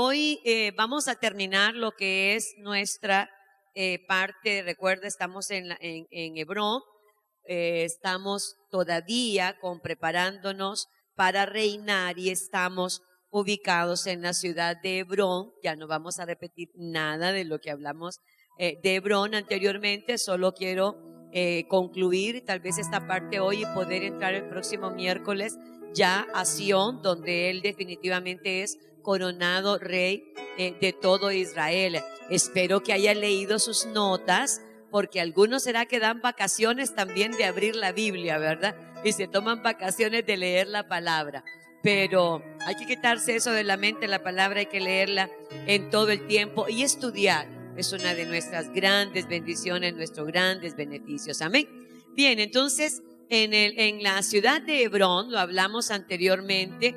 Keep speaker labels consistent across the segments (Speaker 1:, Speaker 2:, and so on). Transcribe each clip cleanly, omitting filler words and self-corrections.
Speaker 1: hoy vamos a terminar lo que es nuestra parte. Recuerda, estamos en Hebrón. Estamos todavía preparándonos para reinar y estamos ubicados en la ciudad de Hebrón. Ya no vamos a repetir nada de lo que hablamos de Hebrón anteriormente. Solo quiero concluir tal vez esta parte hoy y poder entrar el próximo miércoles ya a Sión, donde él definitivamente es coronado rey de todo Israel. Espero que haya leído sus notas, porque algunos será que dan vacaciones también de abrir la Biblia, ¿verdad? Y se toman vacaciones de leer la palabra. Pero hay que quitarse eso de la mente. La palabra hay que leerla en todo el tiempo y estudiar. Es una de nuestras grandes bendiciones, nuestros grandes beneficios. Amén. Bien, entonces en la ciudad de Hebrón, lo hablamos anteriormente,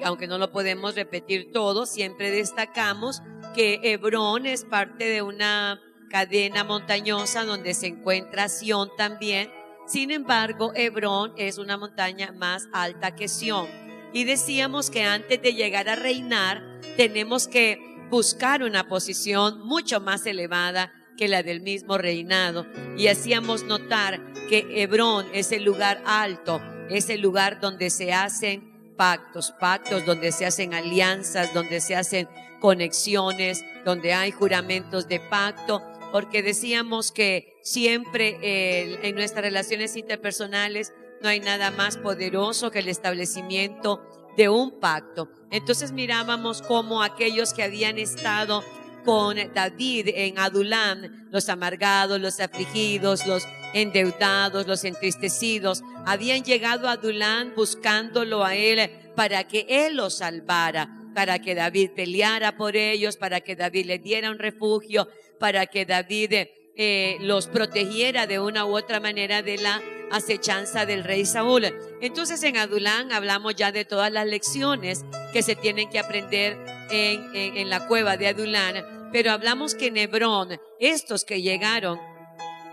Speaker 1: aunque no lo podemos repetir todo, siempre destacamos que Hebrón es parte de una cadena montañosa donde se encuentra Sión también. Sin embargo, Hebrón es una montaña más alta que Sión. Y decíamos que antes de llegar a reinar, tenemos que buscar una posición mucho más elevada que la del mismo reinado. Y hacíamos notar que Hebrón es el lugar alto, es el lugar donde se hacen pactos, donde se hacen alianzas, donde se hacen conexiones, donde hay juramentos de pacto, porque decíamos que siempre en nuestras relaciones interpersonales no hay nada más poderoso que el establecimiento de un pacto. Entonces mirábamos cómo aquellos que habían estado con David en Adulam, los amargados, los afligidos, los endeudados, los entristecidos, habían llegado a Adulam buscándolo a él para que él los salvara, para que David peleara por ellos, para que David les diera un refugio, para que David los protegiera de una u otra manera de la acechanza del rey Saúl. Entonces en Adulam hablamos ya de todas las lecciones que se tienen que aprender en la cueva de Adulam, pero hablamos que en Hebrón, estos que llegaron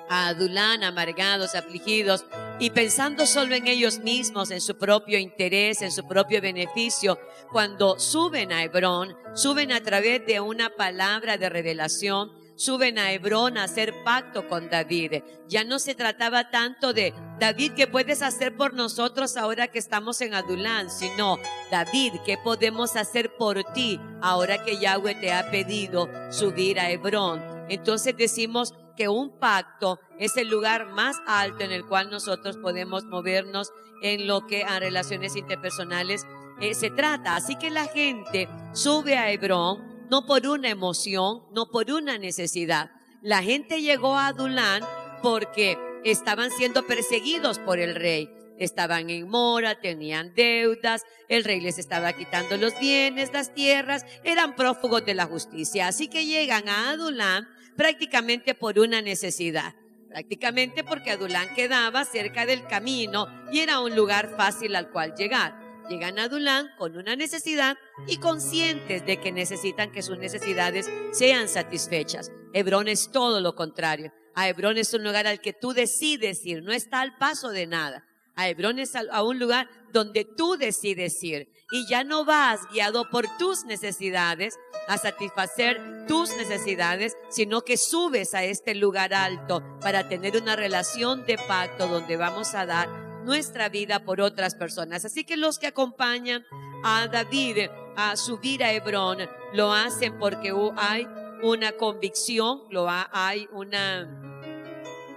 Speaker 1: a Adulam amargados, afligidos y pensando solo en ellos mismos, en su propio interés, en su propio beneficio, cuando suben a Hebrón, suben a través de una palabra de revelación, suben a Hebrón a hacer pacto con David. Ya no se trataba tanto de David, ¿qué puedes hacer por nosotros ahora que estamos en Adulam? Sino, David, ¿qué podemos hacer por ti ahora que Yahweh te ha pedido subir a Hebrón? Entonces decimos que un pacto es el lugar más alto en el cual nosotros podemos movernos en lo que a relaciones interpersonales se trata. Así que la gente sube a Hebrón no por una emoción, no por una necesidad. La gente llegó a Adulam porque estaban siendo perseguidos por el rey. Estaban en mora, tenían deudas, el rey les estaba quitando los bienes, las tierras, eran prófugos de la justicia. Así que llegan a Adulam prácticamente por una necesidad, prácticamente porque Adulam quedaba cerca del camino y era un lugar fácil al cual llegar. Llegan a Adulam con una necesidad y conscientes de que necesitan que sus necesidades sean satisfechas. Hebrón es todo lo contrario. A Hebrón es un lugar al que tú decides ir, no está al paso de nada. A Hebrón es a un lugar donde tú decides ir y ya no vas guiado por tus necesidades a satisfacer tus necesidades, sino que subes a este lugar alto para tener una relación de pacto donde vamos a dar nuestra vida por otras personas. Así que los que acompañan a David a subir a Hebrón lo hacen porque hay una convicción, hay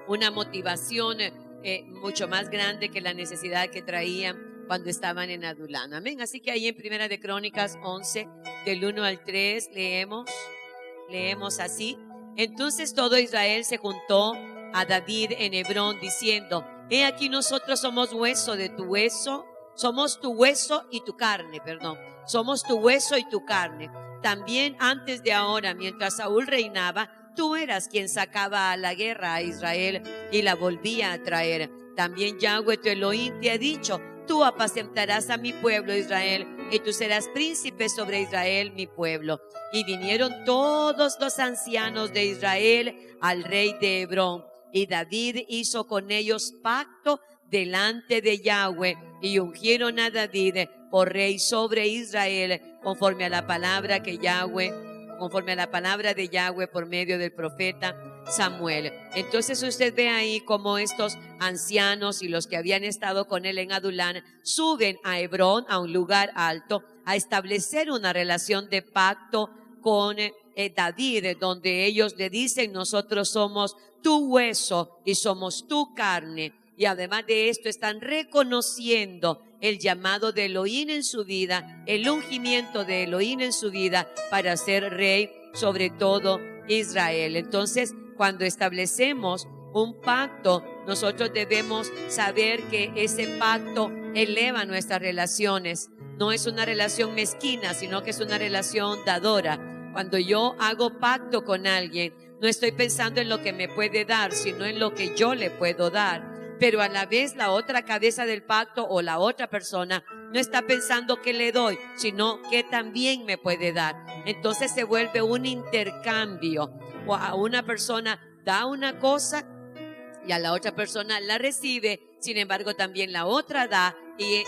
Speaker 1: una motivación mucho más grande que la necesidad que traían cuando estaban en Adulam. Amén. Así que ahí en Primera de Crónicas 11, del 1 al 3, leemos así. Entonces todo Israel se juntó a David en Hebrón diciendo: he aquí nosotros somos hueso de tu hueso, somos tu hueso y tu carne, somos tu hueso y tu carne. También antes de ahora, mientras Saúl reinaba, tú eras quien sacaba a la guerra a Israel y la volvía a traer. También Yahweh tu Elohim te ha dicho: tú apacentarás a mi pueblo Israel y tú serás príncipe sobre Israel, mi pueblo. Y vinieron todos los ancianos de Israel al rey de Hebrón, y David hizo con ellos pacto delante de Yahweh, y ungieron a David por rey sobre Israel, conforme a la palabra de Yahweh por medio del profeta Samuel. Entonces usted ve ahí como estos ancianos y los que habían estado con él en Adulán suben a Hebrón, a un lugar alto, a establecer una relación de pacto con David, donde ellos le dicen: nosotros somos tu hueso y somos tu carne. Y además de esto están reconociendo el llamado de Elohim en su vida, el ungimiento de Elohim en su vida para ser rey sobre todo Israel. Entonces, cuando establecemos un pacto, nosotros debemos saber que ese pacto eleva nuestras relaciones. No es una relación mezquina, sino que es una relación dadora. Cuando yo hago pacto con alguien, no estoy pensando en lo que me puede dar, sino en lo que yo le puedo dar. Pero a la vez la otra cabeza del pacto o la otra persona no está pensando qué le doy, sino qué también me puede dar. Entonces se vuelve un intercambio. O a una persona da una cosa y a la otra persona la recibe, sin embargo también la otra da y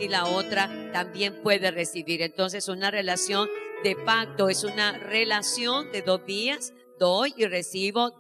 Speaker 1: la otra también puede recibir. Entonces una relación de pacto es una relación de dos vías: doy y recibo,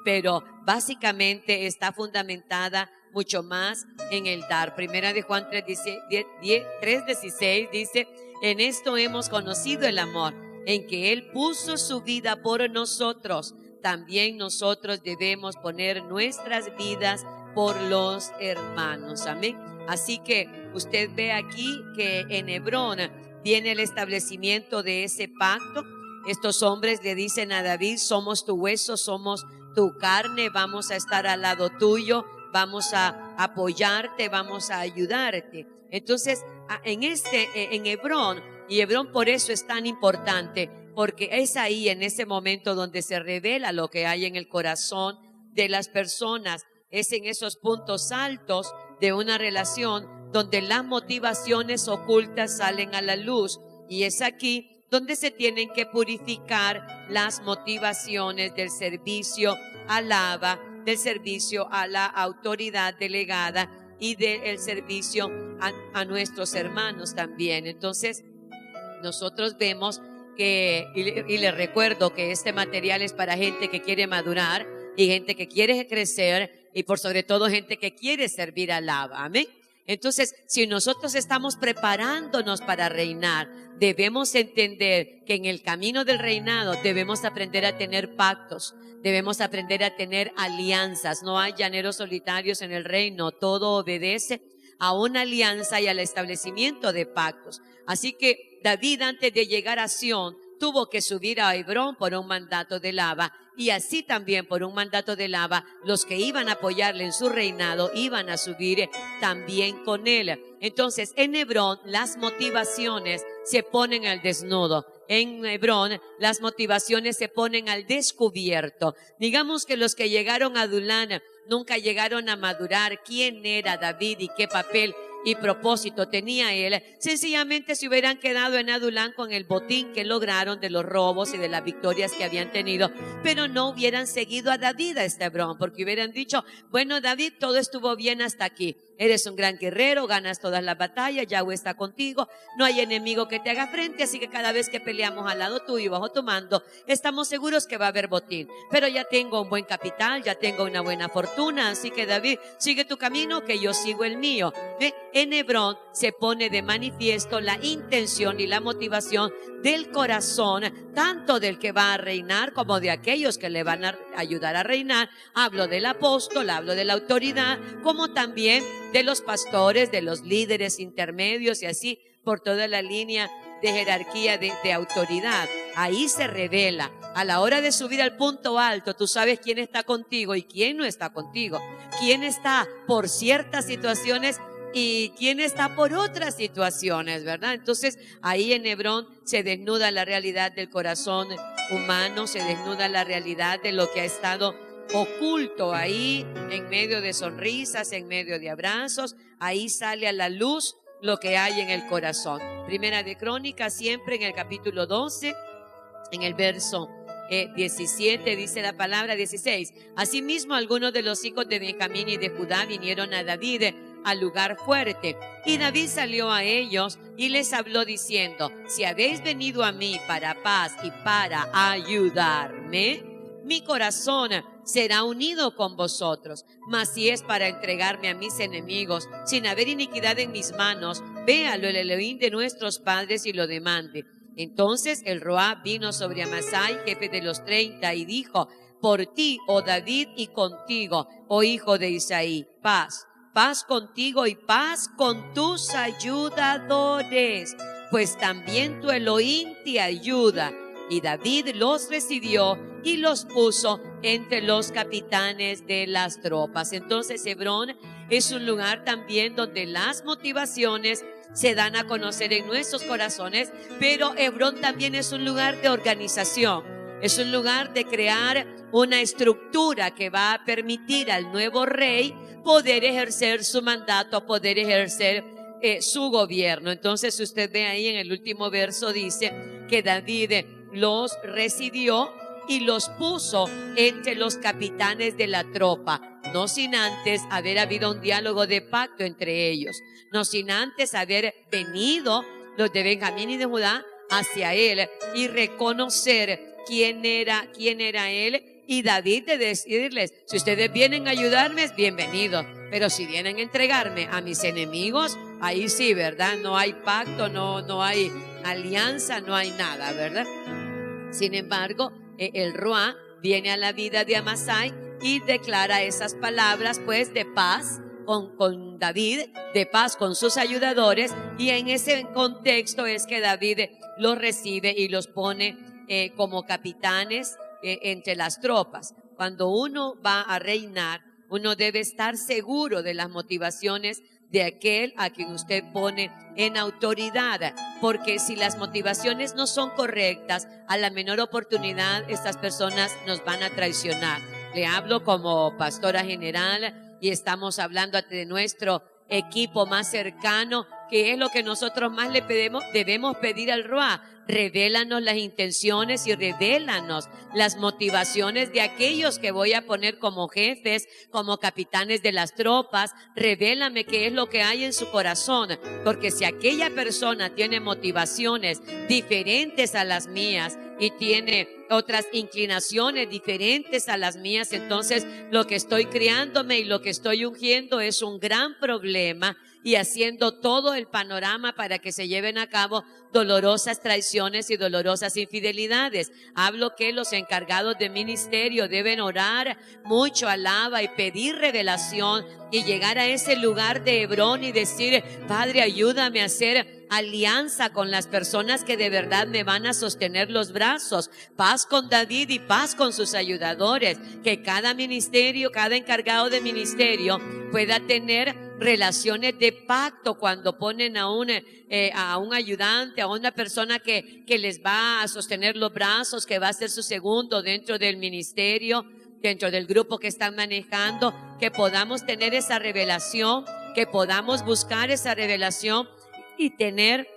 Speaker 1: pero básicamente está fundamentada mucho más en el dar. Primera de Juan 3:16 dice: en esto hemos conocido el amor, en que Él puso su vida por nosotros. También nosotros debemos poner nuestras vidas por los hermanos. Amén. Así que usted ve aquí que en Hebrón viene el establecimiento de ese pacto. Estos hombres le dicen a David: somos tu hueso, somos tu carne, vamos a estar al lado tuyo, vamos a apoyarte, vamos a ayudarte. Entonces, en Hebrón, y Hebrón por eso es tan importante, porque es ahí, en ese momento, donde se revela lo que hay en el corazón de las personas. Es en esos puntos altos de una relación donde las motivaciones ocultas salen a la luz, y es aquí donde se tienen que purificar las motivaciones del servicio al Abba, del servicio a la autoridad delegada y del servicio a nuestros hermanos también. Entonces, nosotros vemos que, y les recuerdo que este material es para gente que quiere madurar y gente que quiere crecer y por sobre todo gente que quiere servir al Abba. Amén. Entonces, si nosotros estamos preparándonos para reinar, debemos entender que en el camino del reinado debemos aprender a tener pactos, debemos aprender a tener alianzas. No hay llaneros solitarios en el reino, todo obedece a una alianza y al establecimiento de pactos. Así que David, antes de llegar a Sión, tuvo que subir a Hebrón por un mandato del Abba, y así también por un mandato del Abba, los que iban a apoyarle en su reinado iban a subir también con él. Entonces, en Hebrón las motivaciones se ponen al desnudo. En Hebrón las motivaciones se ponen al descubierto. Digamos que los que llegaron a Adulán nunca llegaron a madurar quién era David y qué papel y propósito tenía él. Sencillamente se hubieran quedado en Adulán con el botín que lograron de los robos y de las victorias que habían tenido, pero no hubieran seguido a David a este Hebrón, porque hubieran dicho: bueno, David, todo estuvo bien hasta aquí, eres un gran guerrero, ganas todas las batallas, Yahweh está contigo, no hay enemigo que te haga frente, así que cada vez que peleamos al lado tuyo bajo tu mando, estamos seguros que va a haber botín, pero ya tengo un buen capital, ya tengo una buena fortuna, así que David, sigue tu camino, que yo sigo el mío. En Hebrón se pone de manifiesto la intención y la motivación del corazón, tanto del que va a reinar como de aquellos que le van a ayudar a reinar. Hablo del apóstol, hablo de la autoridad, como también de los pastores, de los líderes intermedios y así por toda la línea de jerarquía de autoridad. Ahí se revela. A la hora de subir al punto alto, tú sabes quién está contigo y quién no está contigo, quién está por ciertas situaciones y quién está por otras situaciones, ¿verdad? Entonces ahí en Hebrón se desnuda la realidad del corazón humano, se desnuda la realidad de lo que ha estado oculto ahí, en medio de sonrisas, en medio de abrazos. Ahí sale a la luz lo que hay en el corazón. Primera de Crónicas, siempre en el capítulo 12, en el verso 17, dice la palabra. 16: asimismo algunos de los hijos de Benjamín y de Judá vinieron a David al lugar fuerte. Y David salió a ellos y les habló diciendo: si habéis venido a mí para paz y para ayudarme, mi corazón será unido con vosotros. Mas si es para entregarme a mis enemigos, sin haber iniquidad en mis manos, véalo el Elohim de nuestros padres y lo demande. Entonces el Roab vino sobre Amasai, jefe de los 30, y dijo: por ti, oh David, y contigo, oh hijo de Isaí, paz. Paz contigo y paz con tus ayudadores, pues también tu Elohim te ayuda. Y David los recibió y los puso entre los capitanes de las tropas. Entonces Hebrón es un lugar también donde las motivaciones se dan a conocer en nuestros corazones, pero Hebrón también es un lugar de organización, es un lugar de crear una estructura que va a permitir al nuevo rey poder ejercer su mandato, poder ejercer su gobierno. Entonces usted ve ahí en el último verso, dice que David los recibió y los puso entre los capitanes de la tropa, no sin antes haber habido un diálogo de pacto entre ellos, no sin antes haber venido los de Benjamín y de Judá hacia él y reconocer quién era él. Y David de decirles: si ustedes vienen a ayudarme, es bienvenido, pero si vienen a entregarme a mis enemigos, ahí sí, ¿verdad? No hay pacto, no hay alianza, no hay nada, ¿verdad? Sin embargo, el Roá viene a la vida de Amasai y declara esas palabras, pues, de paz con David, de paz con sus ayudadores, y en ese contexto es que David los recibe y los pone como capitanes entre las tropas. Cuando uno va a reinar, uno debe estar seguro de las motivaciones de aquel a quien usted pone en autoridad, porque si las motivaciones no son correctas, a la menor oportunidad estas personas nos van a traicionar. Le hablo como pastora general y estamos hablando de nuestro equipo más cercano, que es lo que nosotros más le pedimos, debemos pedir al Roá: revélanos las intenciones y revélanos las motivaciones de aquellos que voy a poner como jefes, como capitanes de las tropas. Revélame qué es lo que hay en su corazón, porque si aquella persona tiene motivaciones diferentes a las mías y tiene otras inclinaciones diferentes a las mías, entonces lo que estoy criándome y lo que estoy ungiendo es un gran problema, y haciendo todo el panorama para que se lleven a cabo dolorosas traiciones y dolorosas infidelidades. Hablo que los encargados de ministerio deben orar mucho, alaba y pedir revelación, y llegar a ese lugar de Hebrón y decir: Padre, ayúdame a hacer alianza con las personas que de verdad me van a sostener los brazos. Paz con David y paz con sus ayudadores. Que cada ministerio, cada encargado de ministerio pueda tener relaciones de pacto cuando ponen a un ayudante, a una persona que les va a sostener los brazos, que va a ser su segundo dentro del ministerio, dentro del grupo que están manejando. Que podamos tener esa revelación, que podamos buscar esa revelación y tener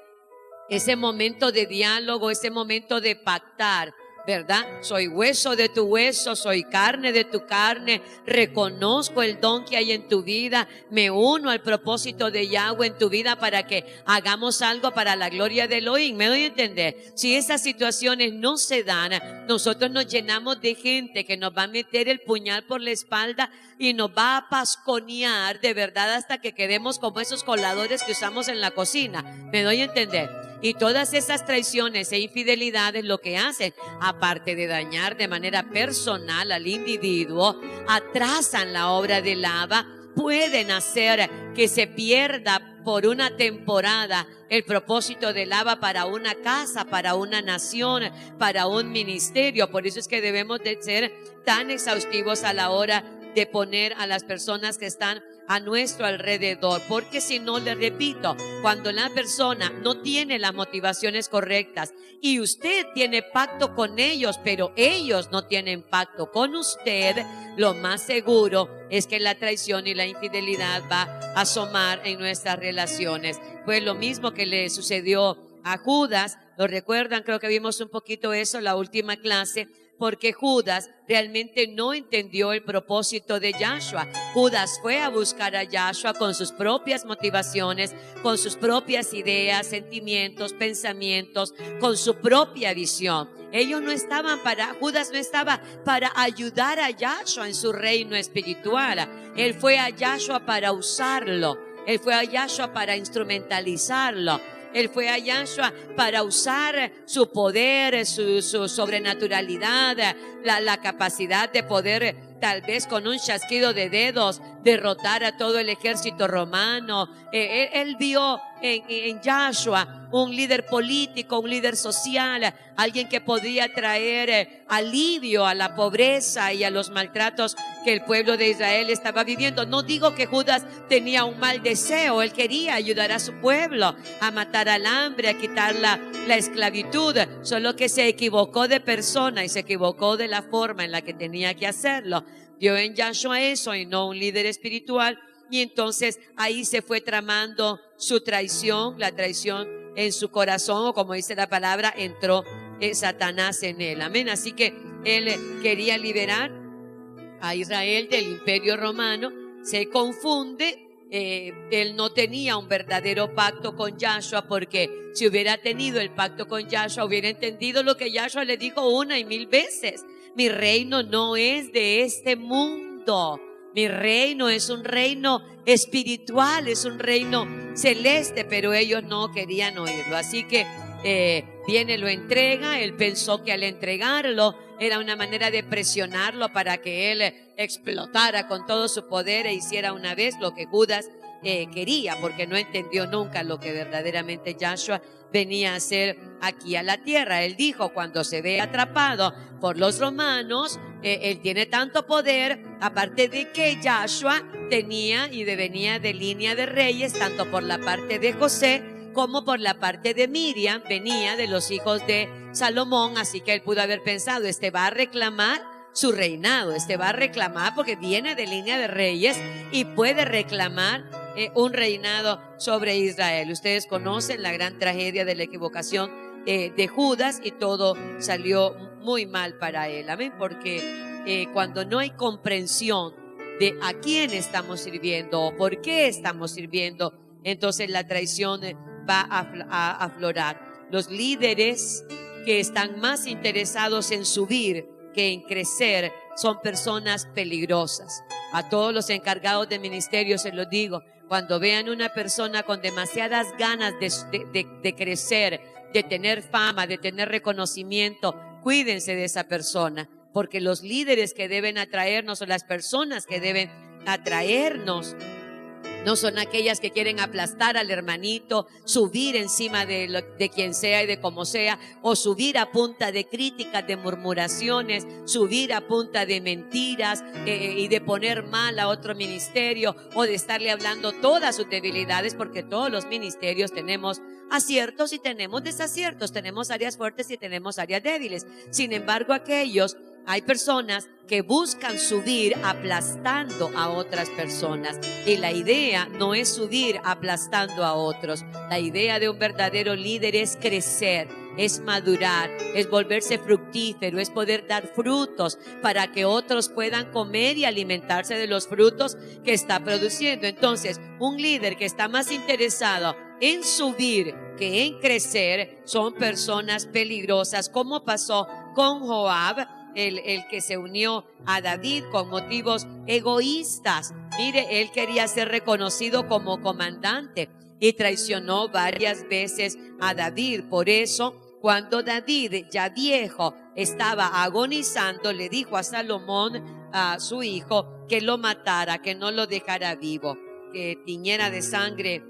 Speaker 1: ese momento de diálogo, ese momento de pactar, ¿verdad? Soy hueso de tu hueso, soy carne de tu carne, reconozco el don que hay en tu vida, me uno al propósito de Yahweh en tu vida para que hagamos algo para la gloria de Elohim. ¿Me doy a entender? Si esas situaciones no se dan, nosotros nos llenamos de gente que nos va a meter el puñal por la espalda y nos va a pasconear de verdad hasta que quedemos como esos coladores que usamos en la cocina. ¿Me doy a entender? Y todas esas traiciones e infidelidades lo que hacen, aparte de dañar de manera personal al individuo, atrasan la obra de Lava, pueden hacer que se pierda por una temporada el propósito de Lava para una casa, para una nación, para un ministerio. Por eso es que debemos de ser tan exhaustivos a la hora de poner a las personas que están a nuestro alrededor, porque si no, le repito, cuando la persona no tiene las motivaciones correctas y usted tiene pacto con ellos, pero ellos no tienen pacto con usted, lo más seguro es que la traición y la infidelidad va a asomar en nuestras relaciones. Fue lo mismo que le sucedió a Judas. ¿Lo recuerdan? Creo que vimos un poquito eso en la última clase. porque Judas realmente no entendió el propósito de Yahshua. Judas fue a buscar a Yahshua con sus propias motivaciones, con sus propias ideas, sentimientos, pensamientos, con su propia visión. Judas no estaba para ayudar a Yahshua en su reino espiritual. Él fue a Yahshua para usarlo. Él fue a Yahshua para instrumentalizarlo. Él fue a Yahshua para usar su poder, su sobrenaturalidad, la capacidad de poder, tal vez con un chasquido de dedos, derrotar a todo el ejército romano. Él vio en Yahshua un líder político, un líder social, alguien que podía traer alivio a la pobreza y a los maltratos que el pueblo de Israel estaba viviendo. No digo que Judas tenía un mal deseo, él quería ayudar a su pueblo a matar al hambre, a quitar la esclavitud, solo que se equivocó de persona y se equivocó de la forma en la que tenía que hacerlo. Vio en Yahshua eso y no un líder espiritual, y entonces ahí se fue tramando su traición, la traición en su corazón, o como dice la palabra, entró Satanás en él. Amén. Así que él quería liberar a Israel del imperio romano, se confunde. Él no tenía un verdadero pacto con Yahshua, porque si hubiera tenido el pacto con Yahshua, hubiera entendido lo que Yahshua le dijo 1,000 veces: mi reino no es de este mundo. Mi reino es un reino espiritual, es un reino celeste, pero ellos no querían oírlo. Así que viene, lo entrega. Él pensó que al entregarlo era una manera de presionarlo para que él explotara con todo su poder e hiciera una vez lo que Judas quería, porque no entendió nunca lo que verdaderamente Yahshua venía a hacer aquí a la tierra. Él dijo: cuando se ve atrapado por los romanos, él tiene tanto poder, aparte de que Yahshua tenía y venía de línea de reyes, tanto por la parte de José como por la parte de Miriam, venía de los hijos de Salomón. Así que él pudo haber pensado: este va a reclamar su reinado, este va a reclamar porque viene de línea de reyes y puede reclamar un reinado sobre Israel. Ustedes conocen la gran tragedia de la equivocación de Judas, y todo salió muy mal para él. Amén. Porque cuando no hay comprensión de a quién estamos sirviendo o por qué estamos sirviendo, entonces la traición va a aflorar. Los líderes que están más interesados en subir que en crecer son personas peligrosas. A todos los encargados de ministerio se los digo: cuando vean una persona con demasiadas ganas de crecer, de tener fama, de tener reconocimiento, cuídense de esa persona, porque los líderes que deben atraernos, o las personas que deben atraernos, no son aquellas que quieren aplastar al hermanito, subir encima de quien sea y de como sea, o subir a punta de críticas, de murmuraciones, subir a punta de mentiras y de poner mal a otro ministerio, o de estarle hablando todas sus debilidades, porque todos los ministerios tenemos aciertos y tenemos desaciertos, tenemos áreas fuertes y tenemos áreas débiles. Sin embargo, hay personas que buscan subir aplastando a otras personas, y la idea no es subir aplastando a otros. La idea de un verdadero líder es crecer, es madurar, es volverse fructífero, es poder dar frutos para que otros puedan comer y alimentarse de los frutos que está produciendo. Entonces, un líder que está más interesado en subir que en crecer son personas peligrosas, como pasó con Joab, el que se unió a David con motivos egoístas. Mire, él quería ser reconocido como comandante y traicionó varias veces a David. Por eso, cuando David, ya viejo, estaba agonizando, le dijo a Salomón, a su hijo, que lo matara, que no lo dejara vivo, que tiñera de sangre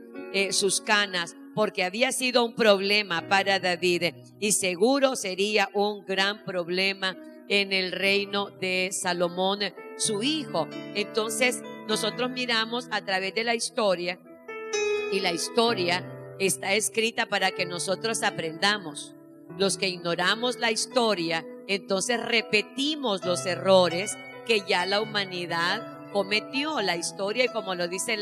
Speaker 1: sus canas, porque había sido un problema para David y seguro sería un gran problema en el reino de Salomón, su hijo. Entonces nosotros miramos a través de la historia, y la historia está escrita para que nosotros aprendamos. Los que ignoramos la historia, entonces repetimos los errores que ya la humanidad cometió. La historia, y como lo dice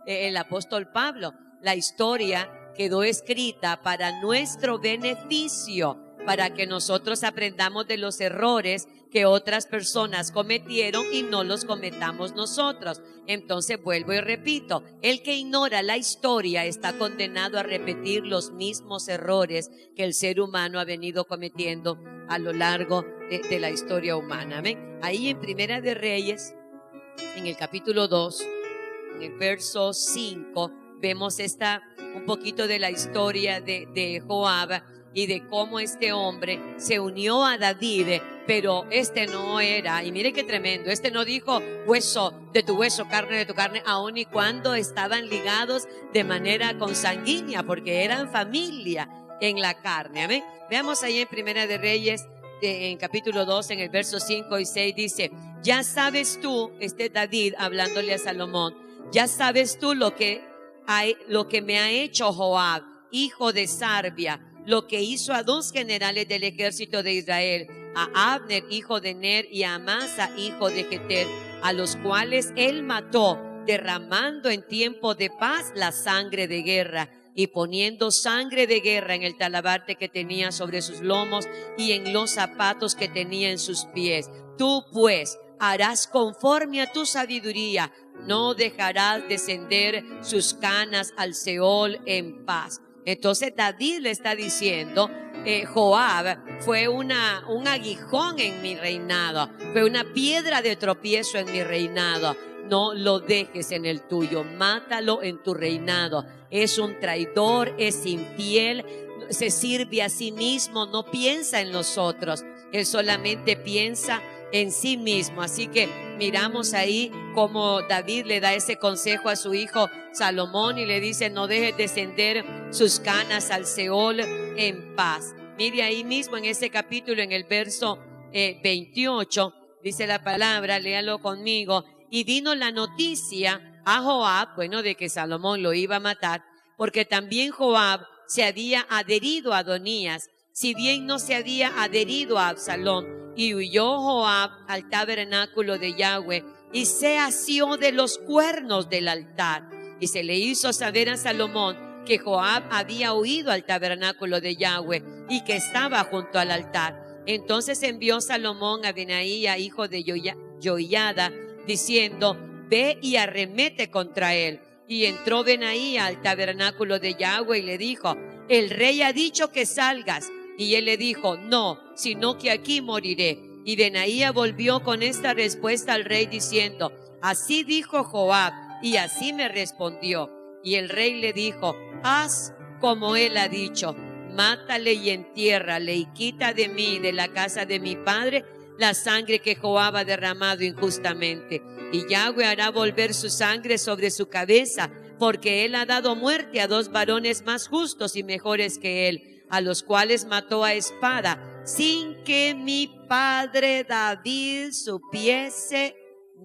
Speaker 1: el apóstol Pablo, la historia quedó escrita para nuestro beneficio. para que nosotros aprendamos de los errores que otras personas cometieron y no los cometamos nosotros. Entonces vuelvo y repito, el que ignora la historia está condenado a repetir los mismos errores que el ser humano ha venido cometiendo a lo largo de la historia humana. ¿Ven? Ahí en Primera de Reyes, en el capítulo 2, en el verso 5, vemos un poquito de la historia de Joab y de cómo este hombre se unió a David, pero no era, y mire qué tremendo, no dijo hueso de tu hueso, carne de tu carne, aun y cuando estaban ligados de manera consanguínea, porque eran familia en la carne. Amén. Veamos ahí en Primera de Reyes, en capítulo 2, en el verso 5 y 6, dice: ya sabes tú, David hablándole a Salomón, ya sabes tú lo que me ha hecho Joab, hijo de Sarbia, lo que hizo a 2 generales del ejército de Israel, a Abner, hijo de Ner, y a Amasa, hijo de Jeter, a los cuales él mató, derramando en tiempo de paz la sangre de guerra, y poniendo sangre de guerra en el talabarte que tenía sobre sus lomos y en los zapatos que tenía en sus pies. Tú pues harás conforme a tu sabiduría, no dejarás descender sus canas al Seol en paz. Entonces David le está diciendo, Joab fue un aguijón en mi reinado, fue una piedra de tropiezo en mi reinado. No lo dejes en el tuyo, mátalo en tu reinado. Es un traidor, es infiel, se sirve a sí mismo, no piensa en los otros, él solamente piensa en sí mismo. Así que miramos ahí cómo David le da ese consejo a su hijo Salomón y le dice: no dejes descender sus canas al Seol en paz. Mire ahí mismo en ese capítulo, en el verso 28, dice la palabra, léalo conmigo: y vino la noticia a Joab, de que Salomón lo iba a matar, porque también Joab se había adherido a Adonías, si bien no se había adherido a Absalón. Y huyó Joab al tabernáculo de Yahweh y se asió de los cuernos del altar. Y se le hizo saber a Salomón que Joab había huido al tabernáculo de Yahweh y que estaba junto al altar. Entonces envió Salomón a Benaía, hijo de Joiada, diciendo: ve y arremete contra él. Y entró Benaía al tabernáculo de Yahweh y le dijo: el rey ha dicho que salgas. Y él le dijo: no, sino que aquí moriré. Y Benaía volvió con esta respuesta al rey diciendo: así dijo Joab, y así me respondió. Y el rey le dijo: haz como él ha dicho, mátale y entiérrale, y quita de mí, de la casa de mi padre, la sangre que Joab ha derramado injustamente. Y Yahweh hará volver su sangre sobre su cabeza, porque él ha dado muerte a 2 varones más justos y mejores que él, a los cuales mató a espada, sin que mi padre David supiese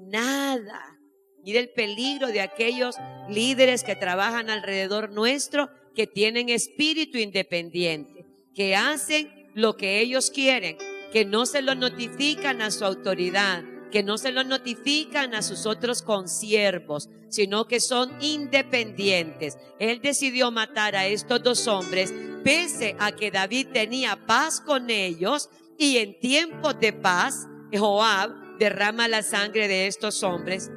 Speaker 1: nada. Mira el peligro de aquellos líderes que trabajan alrededor nuestro, que tienen espíritu independiente, que hacen lo que ellos quieren, que no se lo notifican a su autoridad, que no se lo notifican a sus otros consiervos, sino que son independientes. Él decidió matar a estos 2 hombres, pese a que David tenía paz con ellos, y en tiempos de paz, Joab derrama la sangre de estos hombres,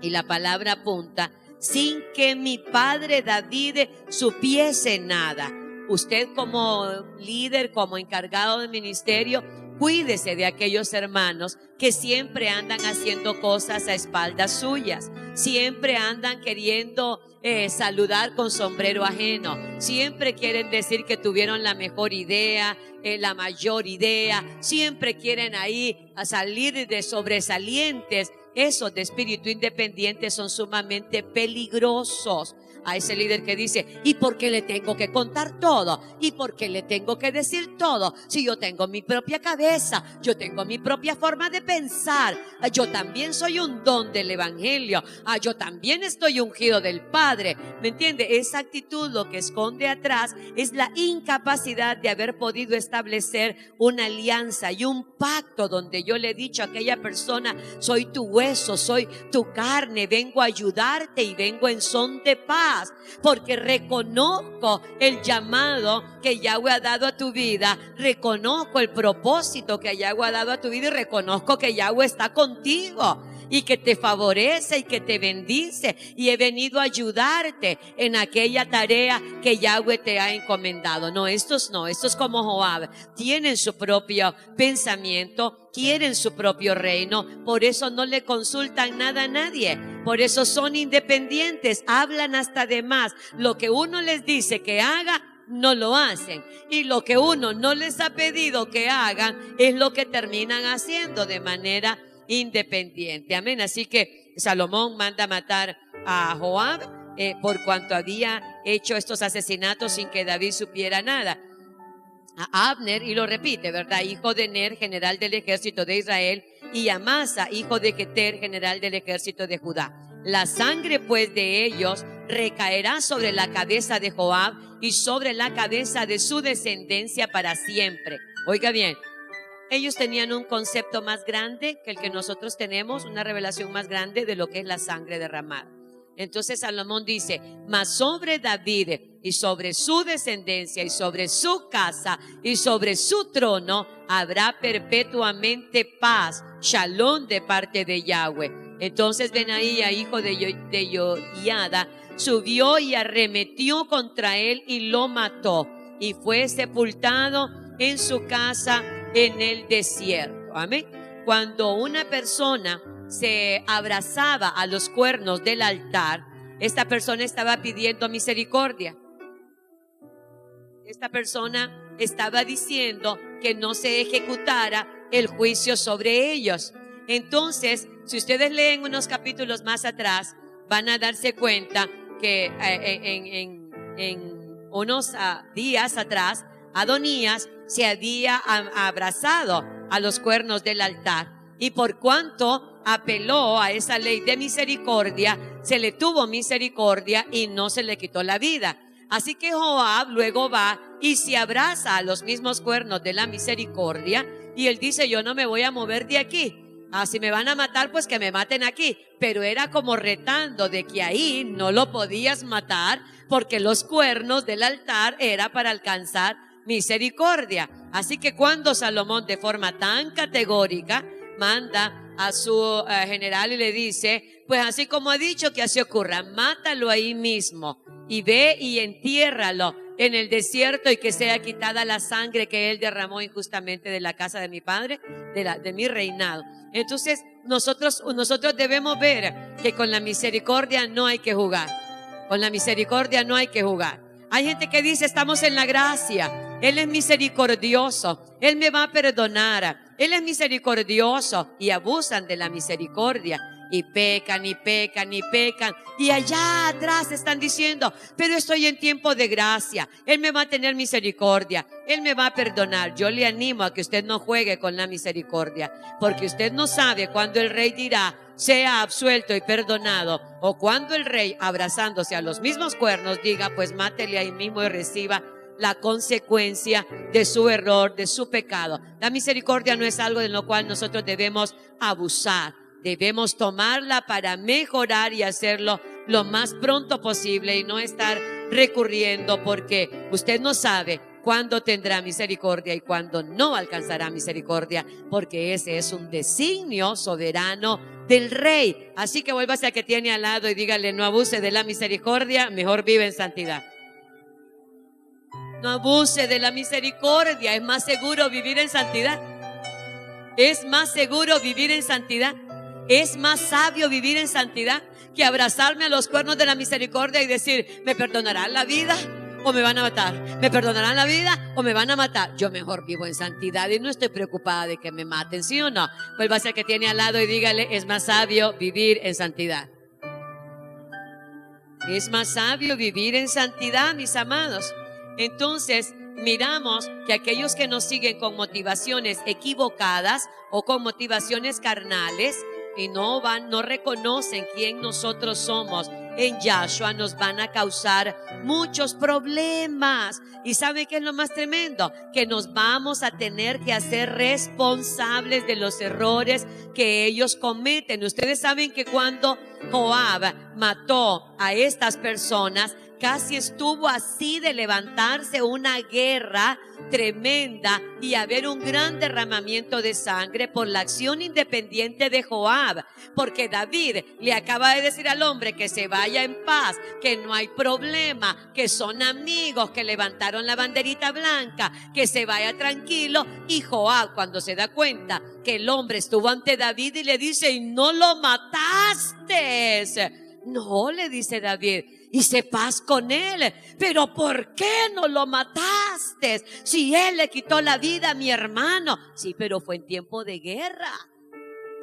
Speaker 1: y la palabra apunta: sin que mi padre David supiese nada. Usted como líder, como encargado del ministerio, cuídese de aquellos hermanos que siempre andan haciendo cosas a espaldas suyas, siempre andan queriendo saludar con sombrero ajeno, siempre quieren decir que tuvieron la mejor idea, la mayor idea, siempre quieren ahí a salir de sobresalientes. Esos de espíritu independiente son sumamente peligrosos. A ese líder que dice: ¿y por qué le tengo que contar todo? ¿Y por qué le tengo que decir todo? Si yo tengo mi propia cabeza, yo tengo mi propia forma de pensar, yo también soy un don del evangelio, yo también estoy ungido del Padre. ¿Me entiende? Esa actitud lo que esconde atrás es la incapacidad de haber podido establecer una alianza y un pacto donde yo le he dicho a aquella persona: soy tu hueso, soy tu carne, vengo a ayudarte y vengo en son de paz. paz, porque reconozco el llamado que Yahweh ha dado a tu vida, reconozco el propósito que Yahweh ha dado a tu vida y reconozco que Yahweh está contigo y que te favorece y que te bendice, y he venido a ayudarte en aquella tarea que Yahweh te ha encomendado. No, estos como Joab, tienen su propio pensamiento, quieren su propio reino, por eso no le consultan nada a nadie, por eso son independientes, hablan hasta de más. Lo que uno les dice que haga, no lo hacen, y lo que uno no les ha pedido que hagan es lo que terminan haciendo de manera independiente. Amén. Así que Salomón manda matar a Joab por cuanto había hecho estos asesinatos sin que David supiera nada. A Abner, y lo repite, ¿verdad? Hijo de Ner, general del ejército de Israel, y Amasa, hijo de Jeter, general del ejército de Judá. La sangre pues de ellos recaerá sobre la cabeza de Joab y sobre la cabeza de su descendencia para siempre. Oiga bien, ellos tenían un concepto más grande que el que nosotros tenemos, una revelación más grande de lo que es la sangre derramada. Entonces Salomón dice: mas sobre David y sobre su descendencia y sobre su casa y sobre su trono habrá perpetuamente paz, shalom de parte de Yahweh. Entonces Benaía, hijo de Joiada, subió y arremetió contra él y lo mató, y fue sepultado en su casa en el desierto. Amén. Cuando una persona se abrazaba a los cuernos del altar, esta persona estaba pidiendo misericordia. Esta persona estaba diciendo que no se ejecutara el juicio sobre ellos. Entonces, si ustedes leen unos capítulos más atrás, van a darse cuenta que en unos días atrás, Adonías se había abrazado a los cuernos del altar, y por cuanto apeló a esa ley de misericordia, se le tuvo misericordia y no se le quitó la vida. Así que Joab luego va y se abraza a los mismos cuernos de la misericordia, y él dice: yo no me voy a mover de aquí. Si me van a matar, pues que me maten aquí. Pero era como retando de que ahí no lo podías matar, porque los cuernos del altar era para alcanzar misericordia. Así que cuando Salomón, de forma tan categórica, manda a su general y le dice: pues así como ha dicho, que así ocurra, mátalo ahí mismo y ve y entiérralo en el desierto, y que sea quitada la sangre que él derramó injustamente de la casa de mi padre, de mi reinado. Entonces nosotros debemos ver que con la misericordia no hay que jugar. Con la misericordia no hay que jugar. Hay gente que dice: estamos en la gracia, Él es misericordioso, Él me va a perdonar, Él es misericordioso, y abusan de la misericordia y pecan y pecan y pecan, y allá atrás están diciendo: pero estoy en tiempo de gracia, Él me va a tener misericordia, Él me va a perdonar. Yo le animo a que usted no juegue con la misericordia, porque usted no sabe cuándo el rey dirá: sea absuelto y perdonado, o cuando el rey, abrazándose a los mismos cuernos, diga: pues mátele ahí mismo y reciba la consecuencia de su error, de su pecado. La misericordia no es algo de lo cual nosotros debemos abusar. Debemos tomarla para mejorar y hacerlo lo más pronto posible, y no estar recurriendo, porque usted no sabe cuándo tendrá misericordia y cuándo no alcanzará misericordia, porque ese es un designio soberano del rey. Así que vuélvase a que tiene al lado y dígale: no abuse de la misericordia, mejor vive en santidad. No abuse de la misericordia, es más seguro vivir en santidad. Es más seguro vivir en santidad. Es más sabio vivir en santidad que abrazarme a los cuernos de la misericordia y decir: ¿me perdonarán la vida o me van a matar? ¿Me perdonarán la vida o me van a matar? Yo mejor vivo en santidad y no estoy preocupada de que me maten, ¿sí o no? Vuelva a ser que tiene al lado y dígale: es más sabio vivir en santidad. Es más sabio vivir en santidad, mis amados. Entonces miramos que aquellos que nos siguen con motivaciones equivocadas o con motivaciones carnales y no reconocen quién nosotros somos en Yahshua, nos van a causar muchos problemas. ¿Y sabe qué es lo más tremendo? Que nos vamos a tener que hacer responsables de los errores que ellos cometen. Ustedes saben que cuando Joab mató a estas personas, casi estuvo así de levantarse una guerra tremenda y haber un gran derramamiento de sangre por la acción independiente de Joab, porque David le acaba de decir al hombre que se vaya en paz, que no hay problema, que son amigos, que levantaron la banderita blanca, que se vaya tranquilo. Y Joab, cuando se da cuenta que el hombre estuvo ante David y le dice: y no lo mataste. No, le dice David, hice paz con él, pero ¿por qué no lo mataste? Si él le quitó la vida a mi hermano. Sí, pero fue en tiempo de guerra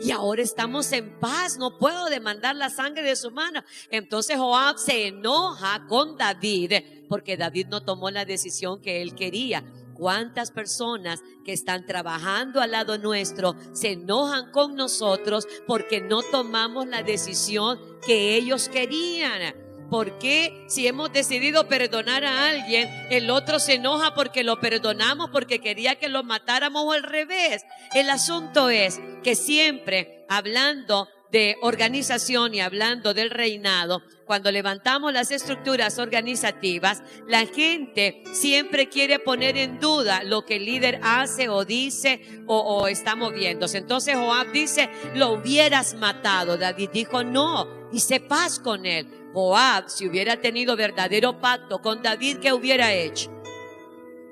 Speaker 1: y ahora estamos en paz, no puedo demandar la sangre de su mano. Entonces Joab se enoja con David porque David no tomó la decisión que él quería. ¿Cuántas personas que están trabajando al lado nuestro se enojan con nosotros porque no tomamos la decisión que ellos querían? ¿Por qué si hemos decidido perdonar a alguien, el otro se enoja porque lo perdonamos porque quería que lo matáramos, o al revés? El asunto es que siempre, hablando de organización y hablando del reinado, cuando levantamos las estructuras organizativas, la gente siempre quiere poner en duda lo que el líder hace o dice o está moviéndose. Entonces Joab dice: lo hubieras matado. David dijo: no, hice paz con él. Joab, si hubiera tenido verdadero pacto con David, ¿qué hubiera hecho?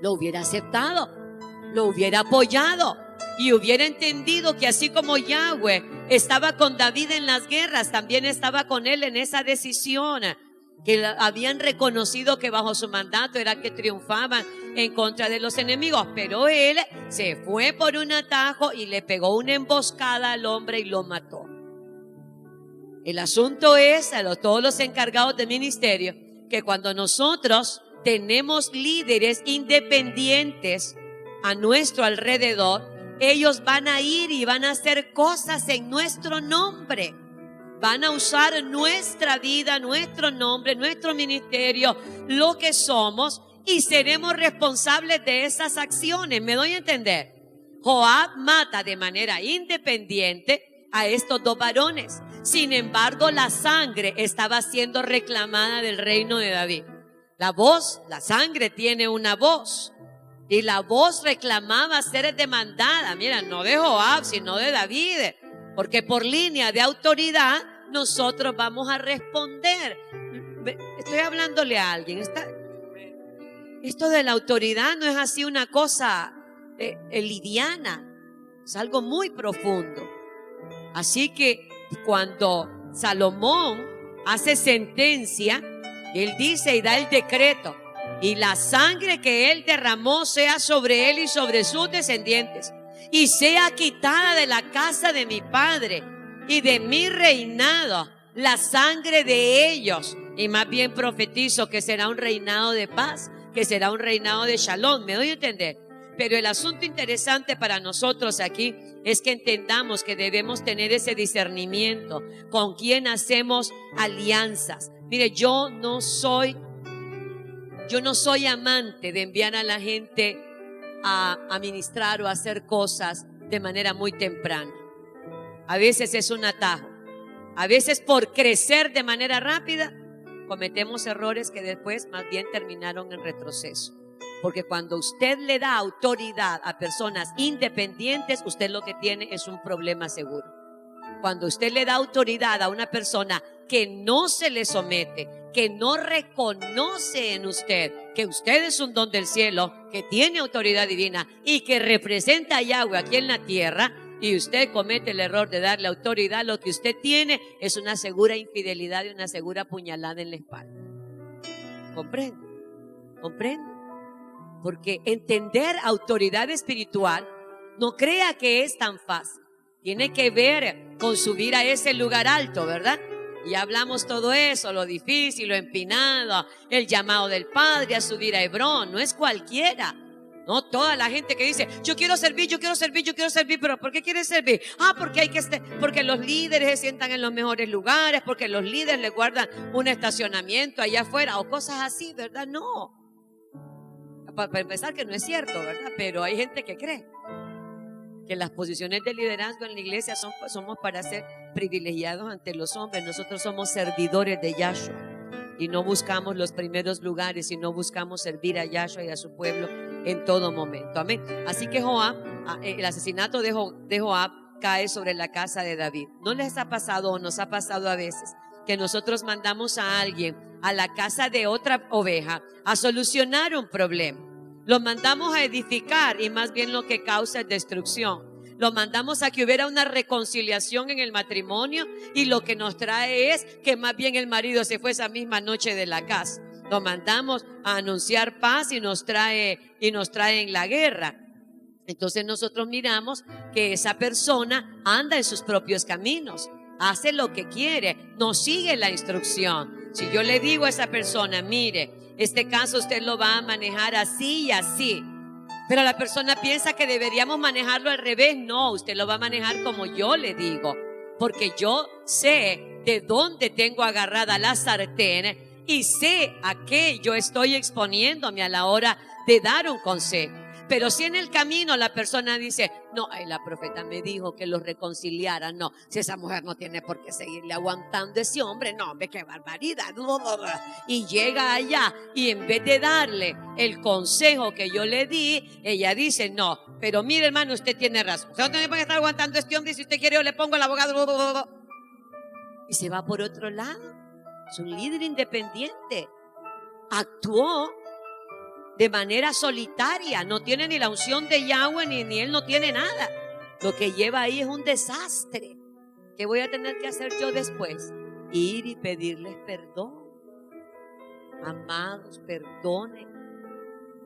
Speaker 1: Lo hubiera aceptado, lo hubiera apoyado y hubiera entendido que así como Yahweh estaba con David en las guerras, también estaba con él en esa decisión, que habían reconocido que bajo su mandato era que triunfaban en contra de los enemigos. Pero él se fue por un atajo y le pegó una emboscada al hombre y lo mató. El asunto es, a todos los encargados de ministerio, que cuando nosotros tenemos líderes independientes a nuestro alrededor, ellos van a ir y van a hacer cosas en nuestro nombre. Van a usar nuestra vida, nuestro nombre, nuestro ministerio, lo que somos, y seremos responsables de esas acciones. ¿Me doy a entender? Joab mata de manera independiente a estos dos varones. Sin embargo, la sangre estaba siendo reclamada del reino de David. La voz, la sangre tiene una voz. Y la voz reclamaba ser demandada. Mira, no de Joab, sino de David. Porque por línea de autoridad, nosotros vamos a responder. Estoy hablándole a alguien. Esto de la autoridad no es así una cosa liviana. Es algo muy profundo. Así que cuando Salomón hace sentencia, él dice y da el decreto: y la sangre que él derramó sea sobre él y sobre sus descendientes, y sea quitada de la casa de mi padre y de mi reinado la sangre de ellos. Y más bien profetizo que será un reinado de paz, que será un reinado de shalom. ¿Me doy a entender? Pero el asunto interesante para nosotros aquí es que entendamos que debemos tener ese discernimiento con quién hacemos alianzas. Mire, yo no soy amante de enviar a la gente a ministrar o a hacer cosas de manera muy temprana. A veces es un atajo. A veces por crecer de manera rápida cometemos errores que después más bien terminaron en retroceso. Porque cuando usted le da autoridad a personas independientes, usted lo que tiene es un problema seguro. Cuando usted le da autoridad a una persona que no se le somete, que no reconoce en usted que usted es un don del cielo, que tiene autoridad divina y que representa a Yahweh aquí en la tierra, y usted comete el error de darle autoridad, lo que usted tiene es una segura infidelidad y una segura puñalada en la espalda. ¿Comprende? ¿Comprende? Porque entender autoridad espiritual, no crea que es tan fácil. Tiene que ver con subir a ese lugar alto, ¿verdad? Y hablamos todo eso, lo difícil, lo empinado, el llamado del Padre a subir a Hebrón. No es cualquiera. No, toda la gente que dice: yo quiero servir, yo quiero servir, yo quiero servir. ¿Pero por qué quieres servir? Porque hay que porque los líderes se sientan en los mejores lugares, porque los líderes le guardan un estacionamiento allá afuera o cosas así, ¿verdad? No. Para empezar, que no es cierto, ¿verdad? Pero hay gente que cree. que las posiciones de liderazgo en la iglesia somos para ser privilegiados ante los hombres. Nosotros somos servidores de Yahshua y no buscamos los primeros lugares, y no buscamos servir a Yahshua y a su pueblo en todo momento. Amén. Así que el asesinato de Joab cae sobre la casa de David. ¿No les ha pasado o nos ha pasado a veces que nosotros mandamos a alguien a la casa de otra oveja a solucionar un problema? Lo mandamos a edificar y más bien lo que causa es destrucción. Lo mandamos a que hubiera una reconciliación en el matrimonio y lo que nos trae es que más bien el marido se fue esa misma noche de la casa. Lo mandamos a anunciar paz y nos trae en la guerra. Entonces nosotros miramos que esa persona anda en sus propios caminos, hace lo que quiere, no sigue la instrucción. Si yo le digo a esa persona, mire, este caso usted lo va a manejar así y así, pero la persona piensa que deberíamos manejarlo al revés. No, usted lo va a manejar como yo le digo, porque yo sé de dónde tengo agarrada la sartén y sé a qué yo estoy exponiéndome a la hora de dar un consejo. Pero si en el camino la persona dice, no, la profeta me dijo que los reconciliara, no, si esa mujer no tiene por qué seguirle aguantando a ese hombre, no, hombre, qué barbaridad. Y llega allá y en vez de darle el consejo que yo le di, ella dice, no, pero mire hermano, usted tiene razón, usted no tiene por qué estar aguantando a este hombre, y si usted quiere yo le pongo al abogado. Y se va por otro lado. Es un líder independiente, actuó de manera solitaria, no tiene ni la unción de Yahweh, ni él no tiene nada. Lo que lleva ahí es un desastre. ¿Qué voy a tener que hacer yo después? Ir y pedirles perdón. Amados, perdonen.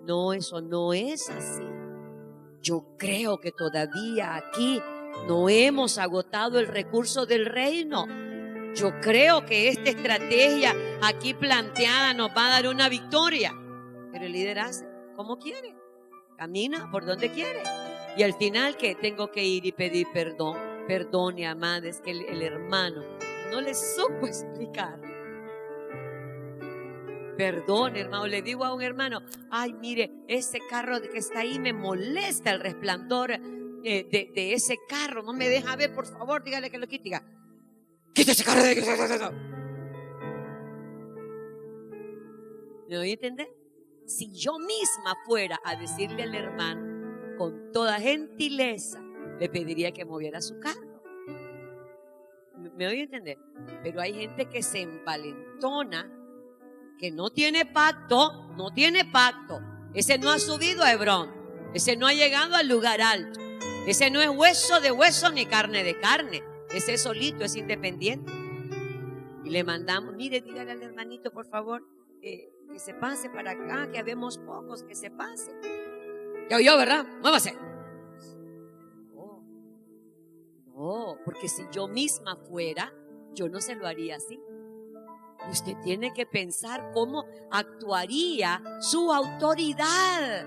Speaker 1: No, eso no es así. Yo creo que todavía aquí no hemos agotado el recurso del reino. Yo creo que esta estrategia aquí planteada nos va a dar una victoria. Pero el líder hace como quiere, camina por donde quiere. Y al final, ¿qué? Tengo que ir y pedir perdón. Perdone, amada, es que el hermano no le supo explicar. Perdone, hermano, le digo a un hermano, ay, mire, ese carro que está ahí me molesta el resplandor de ese carro, no me deja ver, por favor, dígale que lo quite. Diga, quita ese carro. ¿Me voy a entender? Si yo misma fuera a decirle al hermano con toda gentileza, le pediría que moviera su carro. ¿Me voy a entender? Pero hay gente que se envalentona, que no tiene pacto. Ese no ha subido a Hebrón, ese no ha llegado al lugar alto, ese no es hueso de hueso ni carne de carne, ese solito es independiente. Y le mandamos, mire, dígale al hermanito por favor que se pase para acá, que habemos pocos, que se pase. Ya oyó, ¿verdad? Muévase. No, porque si yo misma fuera, yo no se lo haría así. Usted tiene que pensar cómo actuaría su autoridad.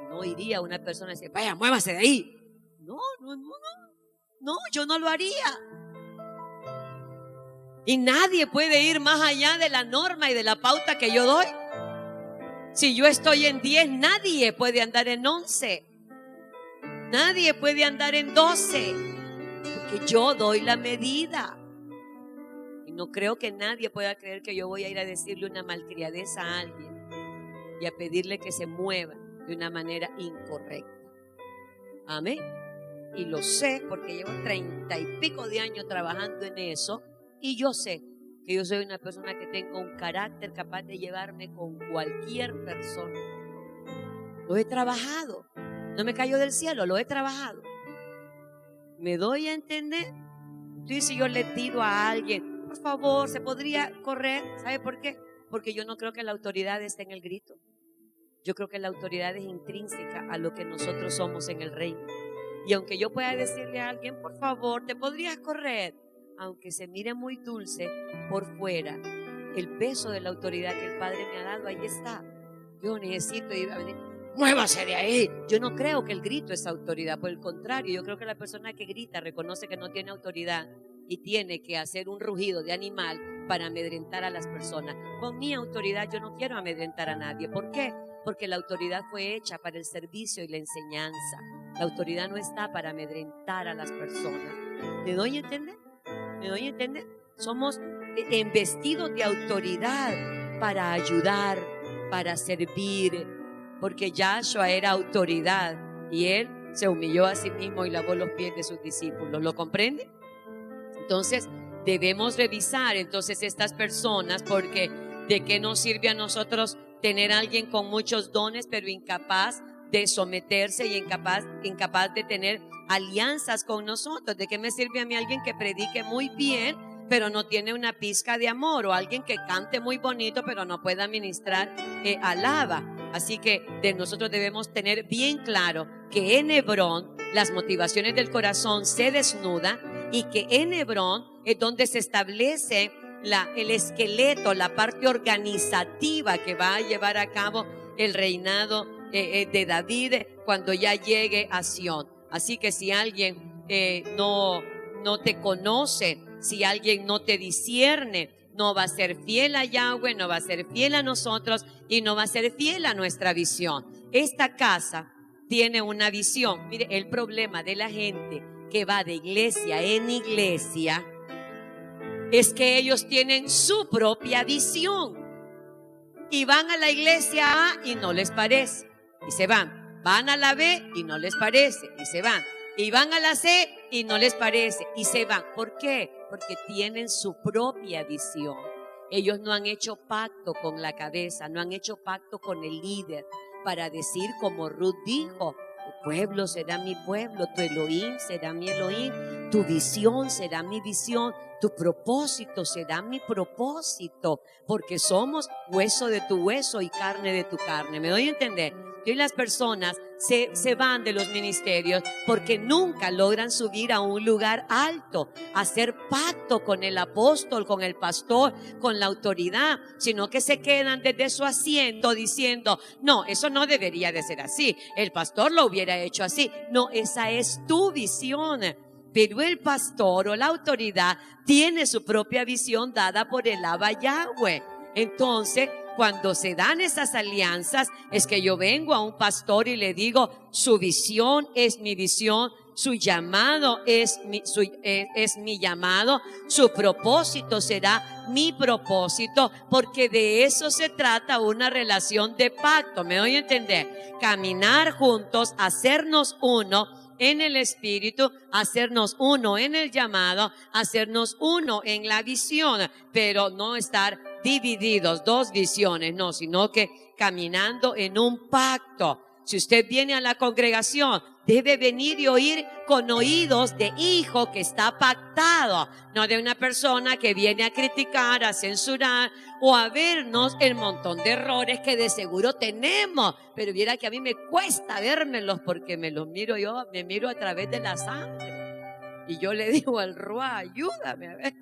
Speaker 1: No iría una persona y decir, vaya, muévase de ahí. No, yo no lo haría. Y nadie puede ir más allá de la norma y de la pauta que yo doy. Si yo estoy en 10, nadie puede andar en 11. Nadie puede andar en 12. Porque yo doy la medida. Y no creo que nadie pueda creer que yo voy a ir a decirle una malcriadeza a alguien y a pedirle que se mueva de una manera incorrecta. Amén. Y lo sé porque llevo 30 y pico de años trabajando en eso. Y yo sé que yo soy una persona que tengo un carácter capaz de llevarme con cualquier persona. Lo he trabajado. No me cayó del cielo, lo he trabajado. ¿Me doy a entender? Entonces, si yo le tiro a alguien, por favor, ¿se podría correr? ¿Sabe por qué? Porque yo no creo que la autoridad esté en el grito. Yo creo que la autoridad es intrínseca a lo que nosotros somos en el reino. Y aunque yo pueda decirle a alguien, por favor, ¿te podrías correr? Aunque se mire muy dulce por fuera, el peso de la autoridad que el Padre me ha dado, ahí está. Yo necesito ir a venir, muévase de ahí. Yo no creo que el grito es autoridad, por el contrario, yo creo que la persona que grita reconoce que no tiene autoridad y tiene que hacer un rugido de animal para amedrentar a las personas. Con mi autoridad yo no quiero amedrentar a nadie. ¿Por qué? Porque la autoridad fue hecha para el servicio y la enseñanza. La autoridad no está para amedrentar a las personas. ¿Me doy a entender? ¿Me doy a entender? Somos investidos de autoridad para ayudar, para servir, porque Yahshua era autoridad y Él se humilló a sí mismo y lavó los pies de sus discípulos. ¿Lo comprende? Entonces debemos revisar entonces estas personas, porque ¿de qué nos sirve a nosotros tener a alguien con muchos dones pero incapaz de someterse y incapaz de tener alianzas con nosotros? ¿De qué me sirve a mí alguien que predique muy bien pero no tiene una pizca de amor, o alguien que cante muy bonito pero no pueda ministrar alaba? Así que nosotros debemos tener bien claro que en Hebrón las motivaciones del corazón se desnudan, y que en Hebrón es donde se establece el esqueleto, la parte organizativa que va a llevar a cabo el reinado de David cuando ya llegue a Sión. Así que si alguien no te conoce, si alguien no te discierne, no va a ser fiel a Yahweh, no va a ser fiel a nosotros y no va a ser fiel a nuestra visión. Esta casa tiene una visión. Mire, el problema de la gente que va de iglesia en iglesia es que ellos tienen su propia visión y van a la iglesia A y no les parece y se van. Van a la B y no les parece y se van. Y van a la C y no les parece y se van. ¿Por qué? Porque tienen su propia visión. Ellos no han hecho pacto con la cabeza, no han hecho pacto con el líder para decir, como Ruth dijo: tu pueblo será mi pueblo, tu Elohim será mi Elohim, tu visión será mi visión, tu propósito será mi propósito, porque somos hueso de tu hueso y carne de tu carne. ¿Me doy a entender? Y las personas se van de los ministerios porque nunca logran subir a un lugar alto, hacer pacto con el apóstol, con el pastor, con la autoridad, sino que se quedan desde su asiento diciendo: no, eso no debería de ser así, el pastor lo hubiera hecho así. No, esa es tu visión. Pero el pastor o la autoridad tiene su propia visión dada por el Abba Yahweh. Entonces, cuando se dan esas alianzas, es que yo vengo a un pastor y le digo: su visión es mi visión, su llamado es mi llamado, su propósito será mi propósito, porque de eso se trata una relación de pacto. ¿Me doy a entender? Caminar juntos, hacernos uno en el espíritu, hacernos uno en el llamado, hacernos uno en la visión, pero no estar divididos, dos visiones, no, sino que caminando en un pacto. Si usted viene a la congregación, debe venir y oír con oídos de hijo que está pactado, no de una persona que viene a criticar, a censurar o a vernos el montón de errores que de seguro tenemos. Pero viera que a mí me cuesta vérmelos, porque me los miro yo, me miro a través de la sangre. Y yo le digo al Ruá: ayúdame a ver.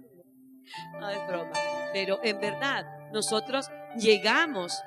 Speaker 1: No es broma, pero en verdad nosotros llegamos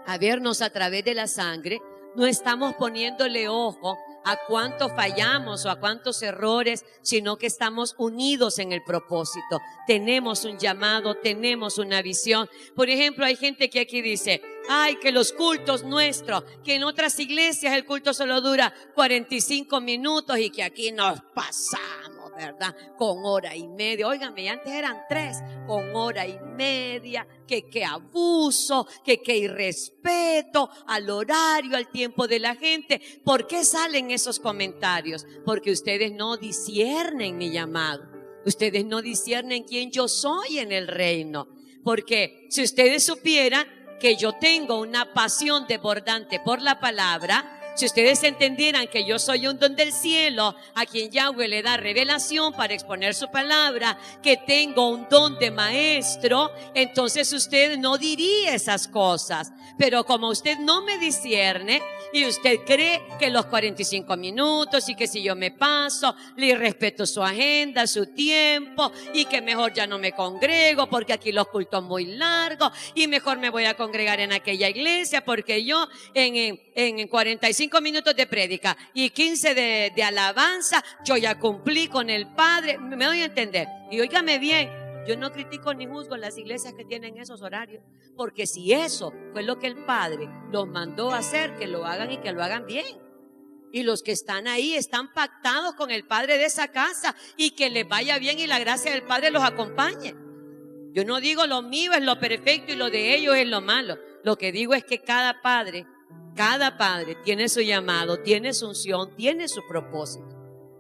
Speaker 1: a vernos a través de la sangre. No estamos poniéndole ojo a cuánto fallamos o a cuántos errores, sino que estamos unidos en el propósito. Tenemos un llamado, tenemos una visión. Por ejemplo, hay gente que aquí dice: ay, que los cultos nuestros, que en otras iglesias el culto solo dura 45 minutos y que aquí nos pasamos, ¿verdad? Con hora y media. Óigame, antes eran 3, con hora y media. Que abuso, que irrespeto al horario, al tiempo de la gente. ¿Por qué salen esos comentarios? Porque ustedes no disciernen mi llamado. Ustedes no disciernen quién yo soy en el reino. Porque si ustedes supieran que yo tengo una pasión desbordante por la palabra, si ustedes entendieran que yo soy un don del cielo a quien Yahweh le da revelación para exponer su palabra, que tengo un don de maestro, entonces usted no diría esas cosas. Pero como usted no me discierne y usted cree que los 45 minutos y que si yo me paso, le respeto su agenda, su tiempo, y que mejor ya no me congrego porque aquí los cultos muy largos y mejor me voy a congregar en aquella iglesia porque yo en 45 minutos de prédica y 15 de alabanza, yo ya cumplí con el Padre. Me doy a entender. Y óigame bien, Yo no critico ni juzgo las iglesias que tienen esos horarios, porque si eso fue lo que el Padre los mandó a hacer, que lo hagan y que lo hagan bien. Y los que están ahí están pactados con el Padre de esa casa, y que les vaya bien y la gracia del Padre los acompañe. Yo no digo lo mío es lo perfecto y lo de ellos es lo malo. Lo que digo es que cada padre tiene su llamado, tiene su unción, tiene su propósito.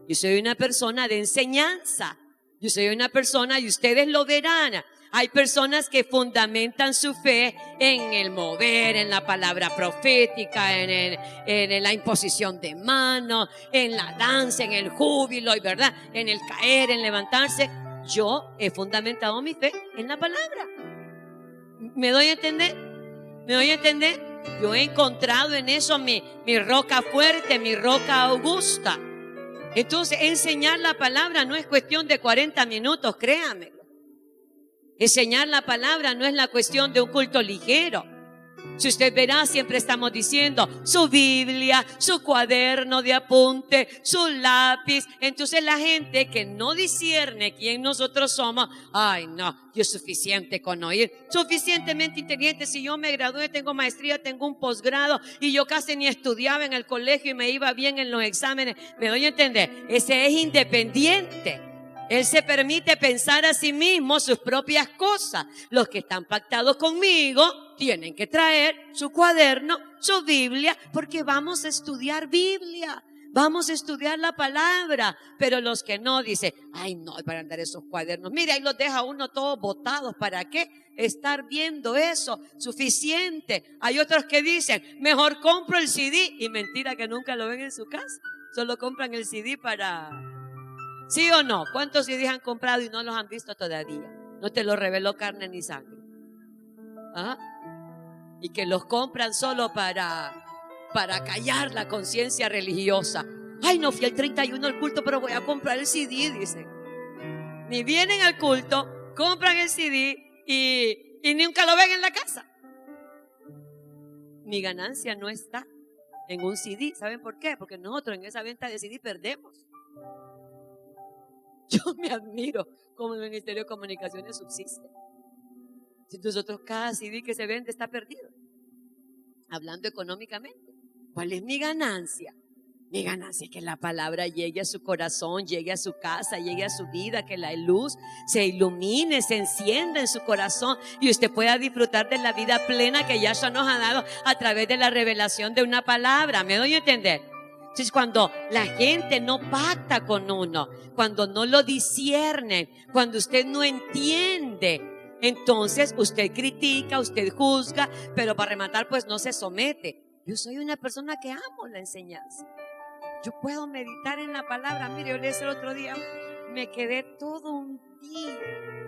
Speaker 1: Yo soy una persona de enseñanza. Yo soy una persona, y ustedes lo verán, hay personas que fundamentan su fe en el mover, en la palabra profética, en la imposición de manos, en la danza, en el júbilo, y verdad, en el caer, en levantarse. Yo he fundamentado mi fe en la palabra. ¿Me doy a entender? ¿Me doy a entender? Yo he encontrado en eso mi roca fuerte, mi roca augusta. Entonces, enseñar la palabra no es cuestión de 40 minutos, créanmelo. Enseñar la palabra no es la cuestión de un culto ligero. Si usted verá, siempre estamos diciendo su Biblia, su cuaderno de apunte, su lápiz. Entonces la gente que no discierne quién nosotros somos, ay no, yo es suficiente con oír, suficientemente inteligente. Si yo me gradué, tengo maestría, tengo un posgrado, y yo casi ni estudiaba en el colegio y me iba bien en los exámenes. ¿Me doy a entender? Ese es independiente. Él se permite pensar a sí mismo sus propias cosas. Los que están pactados conmigo tienen que traer su cuaderno, su Biblia, porque vamos a estudiar Biblia, vamos a estudiar la palabra. Pero los que no, dicen, ay no, para andar esos cuadernos, mire, ahí los deja uno todos botados. ¿Para qué estar viendo eso? Suficiente. Hay otros que dicen, mejor compro el CD, y mentira que nunca lo ven en su casa, solo compran el CD para... ¿Sí o no? ¿Cuántos CDs han comprado y no los han visto todavía? No te lo reveló carne ni sangre. ¿Ah? Y que los compran solo para callar la conciencia religiosa. Ay, no fui el 31 al culto, pero voy a comprar el CD, dicen. Ni vienen al culto, compran el CD y nunca lo ven en la casa. Mi ganancia no está en un CD. ¿Saben por qué? Porque nosotros en esa venta de CD perdemos. Yo me admiro cómo el Ministerio de Comunicaciones subsiste. Si nosotros cada CD que se vende está perdido. Hablando económicamente, ¿cuál es mi ganancia? Mi ganancia es que la palabra llegue a su corazón, llegue a su casa, llegue a su vida, que la luz se ilumine, se encienda en su corazón, y usted pueda disfrutar de la vida plena que Yahshua nos ha dado a través de la revelación de una palabra. ¿Me doy a entender? Entonces, cuando la gente no pacta con uno, cuando no lo discierne, cuando usted no entiende, entonces usted critica, usted juzga, pero para rematar, pues no se somete. Yo soy una persona que amo la enseñanza. Yo puedo meditar en la palabra. Mire, yo leí el otro día, me quedé todo un día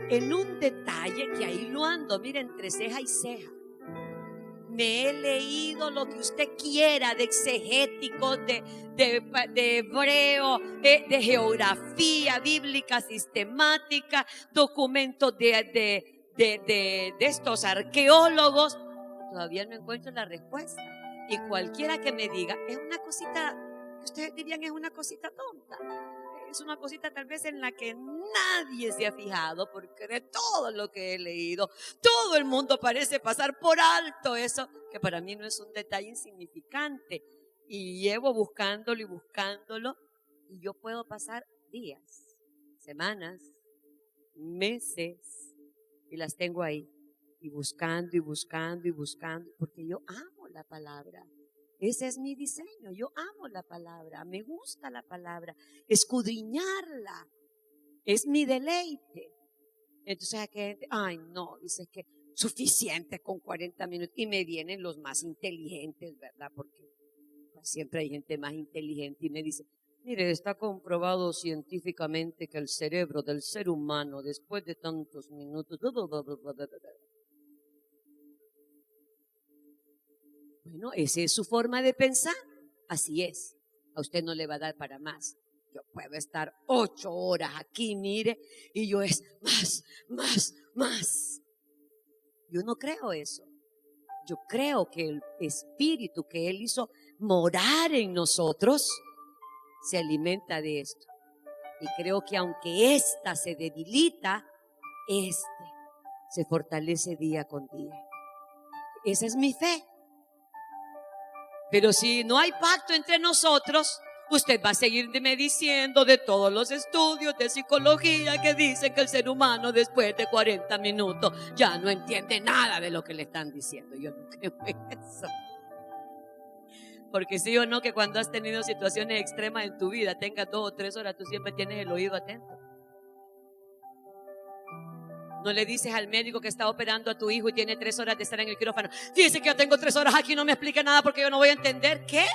Speaker 1: en un detalle que ahí lo ando, mire, entre ceja y ceja. Me he leído lo que usted quiera de exegético, de hebreo, de geografía bíblica sistemática, documentos de estos arqueólogos. Todavía no encuentro la respuesta. Y cualquiera que me diga, es una cosita que ustedes dirían es una cosita tonta. Es una cosita tal vez en la que nadie se ha fijado, porque de todo lo que he leído, todo el mundo parece pasar por alto eso, que para mí no es un detalle insignificante. Y llevo buscándolo y buscándolo, y yo puedo pasar días, semanas, meses, y las tengo ahí, y buscando y buscando y buscando, porque yo amo la palabra. Ese es mi diseño. Yo amo la palabra, me gusta la palabra, escudriñarla es mi deleite. Entonces hay gente, ay no, dice que suficiente con 40 minutos, y me vienen los más inteligentes, ¿verdad? Porque pues, siempre hay gente más inteligente, y me dice, mire, está comprobado científicamente que el cerebro del ser humano después de tantos minutos, bueno, esa es su forma de pensar, así es. A usted no le va a dar para más. Yo puedo estar 8 horas aquí, mire, y yo es más, más, más. Yo no creo eso. Yo creo que el espíritu que Él hizo morar en nosotros se alimenta de esto. Y creo que aunque ésta se debilita, este se fortalece día con día. Esa es mi fe. Pero si no hay pacto entre nosotros, usted va a seguirme diciendo de todos los estudios de psicología que dicen que el ser humano después de 40 minutos ya no entiende nada de lo que le están diciendo. Yo no creo en eso. Porque sí o no que cuando has tenido situaciones extremas en tu vida, tengas 2 o 3 horas, tú siempre tienes el oído atento. No le dices al médico que está operando a tu hijo y tiene 3 horas de estar en el quirófano: fíjese que yo tengo 3 horas aquí, no me explique nada porque yo no voy a entender. ¿Qué?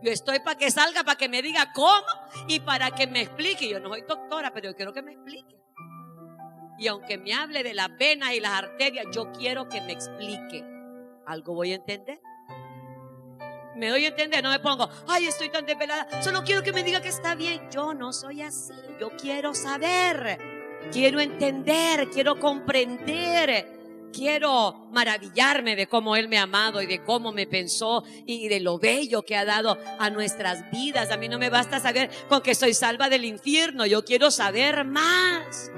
Speaker 1: Yo estoy para que salga, para que me diga cómo y para que me explique. Yo no soy doctora, pero yo quiero que me explique. Y aunque me hable de las venas y las arterias, yo quiero que me explique. ¿Algo voy a entender? ¿Me doy a entender? No me pongo: ay, estoy tan desvelada, solo quiero que me diga que está bien. Yo no soy así. Yo quiero saber, quiero entender, quiero comprender, quiero maravillarme de cómo Él me ha amado y de cómo me pensó y de lo bello que ha dado a nuestras vidas. A mí no me basta saber con que soy salva del infierno. Yo quiero saber más.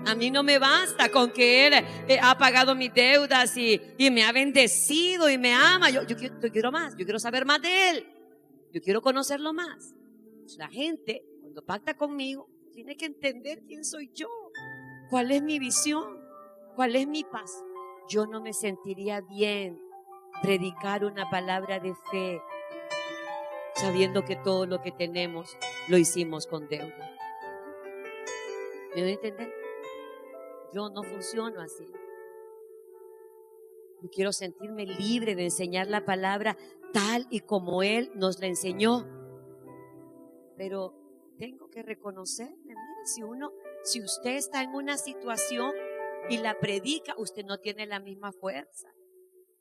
Speaker 1: A mí no me basta con que Él ha pagado mis deudas y me ha bendecido y me ama. Yo quiero más, yo quiero saber más de Él. Yo quiero conocerlo más. La gente, cuando pacta conmigo, tiene que entender quién soy yo, cuál es mi visión, cuál es mi paz. Yo no me sentiría bien predicar una palabra de fe sabiendo que todo lo que tenemos lo hicimos con deuda. ¿Me doy a entender? Yo no funciono así. Yo quiero sentirme libre de enseñar la palabra tal y como Él nos la enseñó. Pero tengo que reconocerme. Mire, si usted está en una situación y la predica, usted no tiene la misma fuerza.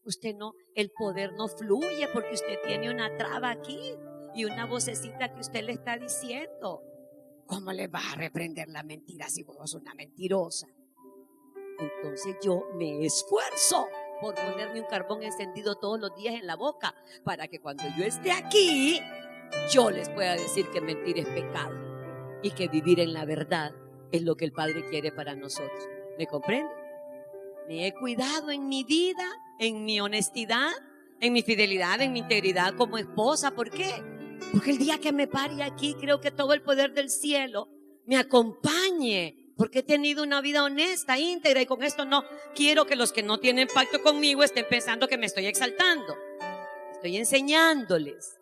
Speaker 1: Usted no, el poder no fluye porque usted tiene una traba aquí y una vocecita que usted le está diciendo: ¿cómo le va a reprender la mentira si vos sos una mentirosa? Entonces yo me esfuerzo por ponerme un carbón encendido todos los días en la boca para que cuando yo esté aquí, yo les pueda decir que mentir es pecado y que vivir en la verdad es lo que el Padre quiere para nosotros. ¿Me comprende? Me he cuidado en mi vida, en mi honestidad, en mi fidelidad, en mi integridad como esposa. ¿Por qué? Porque el día que me pare aquí, creo que todo el poder del cielo me acompañe, porque he tenido una vida honesta, íntegra, y con esto no quiero que los que no tienen pacto conmigo estén pensando que me estoy exaltando. Estoy enseñándoles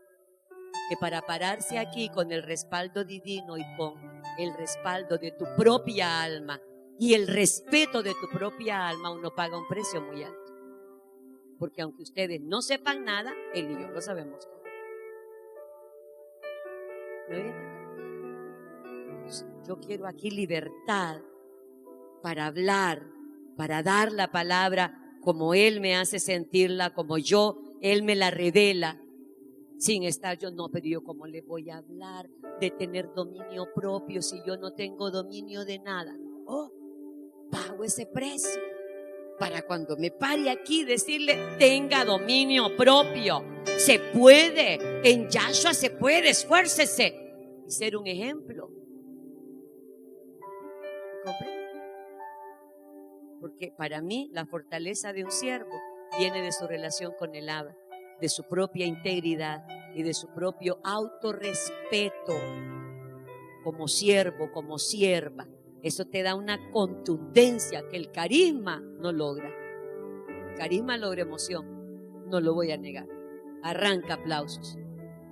Speaker 1: que para pararse aquí con el respaldo divino y con el respaldo de tu propia alma y el respeto de tu propia alma, uno paga un precio muy alto. Porque aunque ustedes no sepan nada, Él y yo lo sabemos todo. ¿Me oyen? Yo quiero aquí libertad para hablar, para dar la palabra como Él me hace sentirla, como Él me la revela, sin estar yo, no, pero yo cómo le voy a hablar de tener dominio propio si yo no tengo dominio de nada. No, pago ese precio para cuando me pare aquí decirle: tenga dominio propio. Se puede, en Yahshua se puede, esfuércese y ser un ejemplo. ¿Comprende? Porque para mí la fortaleza de un siervo viene de su relación con el Abba, de su propia integridad y de su propio autorrespeto como siervo, como sierva. Eso te da una contundencia que el carisma no logra. El carisma logra emoción, no lo voy a negar. Arranca aplausos.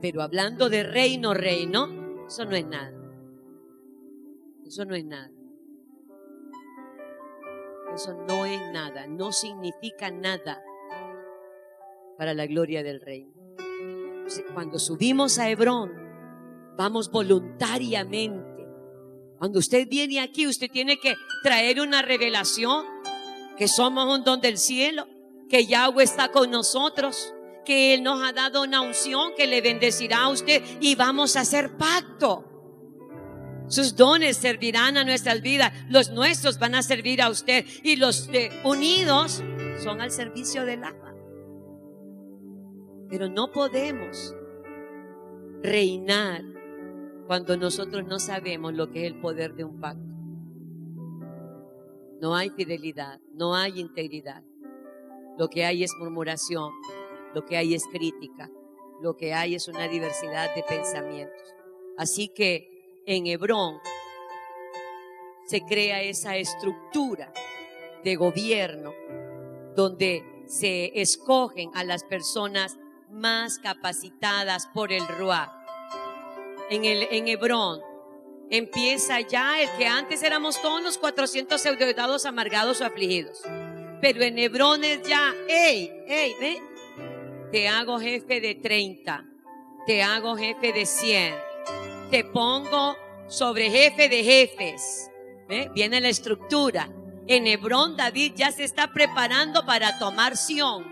Speaker 1: Pero hablando de reino, eso no es nada. Eso no es nada. Eso no es nada, no significa nada para la gloria del reino. Cuando subimos a Hebrón, vamos voluntariamente. Cuando usted viene aquí, usted tiene que traer una revelación que somos un don del cielo, que Yahweh está con nosotros, que Él nos ha dado una unción que le bendecirá a usted y vamos a hacer pacto. Sus dones servirán a nuestras vidas, los nuestros van a servir a usted y los unidos son al servicio del alma. Pero no podemos reinar cuando nosotros no sabemos lo que es el poder de un pacto. no hay fidelidad, no hay integridad. Lo que hay es murmuración, lo que hay es crítica, lo que hay es una diversidad de pensamientos. Así que en Hebrón se crea esa estructura de gobierno donde se escogen a las personas más capacitadas por el Ruach. En Hebrón empieza ya el que antes éramos todos los 400 endeudados, amargados o afligidos. Pero en Hebrón es ya, ve, te hago jefe de 30, te hago jefe de 100, te pongo sobre jefe de jefes. ¿Ve? Viene la estructura. En Hebrón David ya se está preparando para tomar Sión,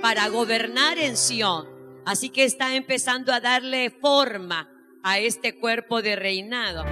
Speaker 1: para gobernar en Sión. Así que está empezando a darle forma a este cuerpo de reinado.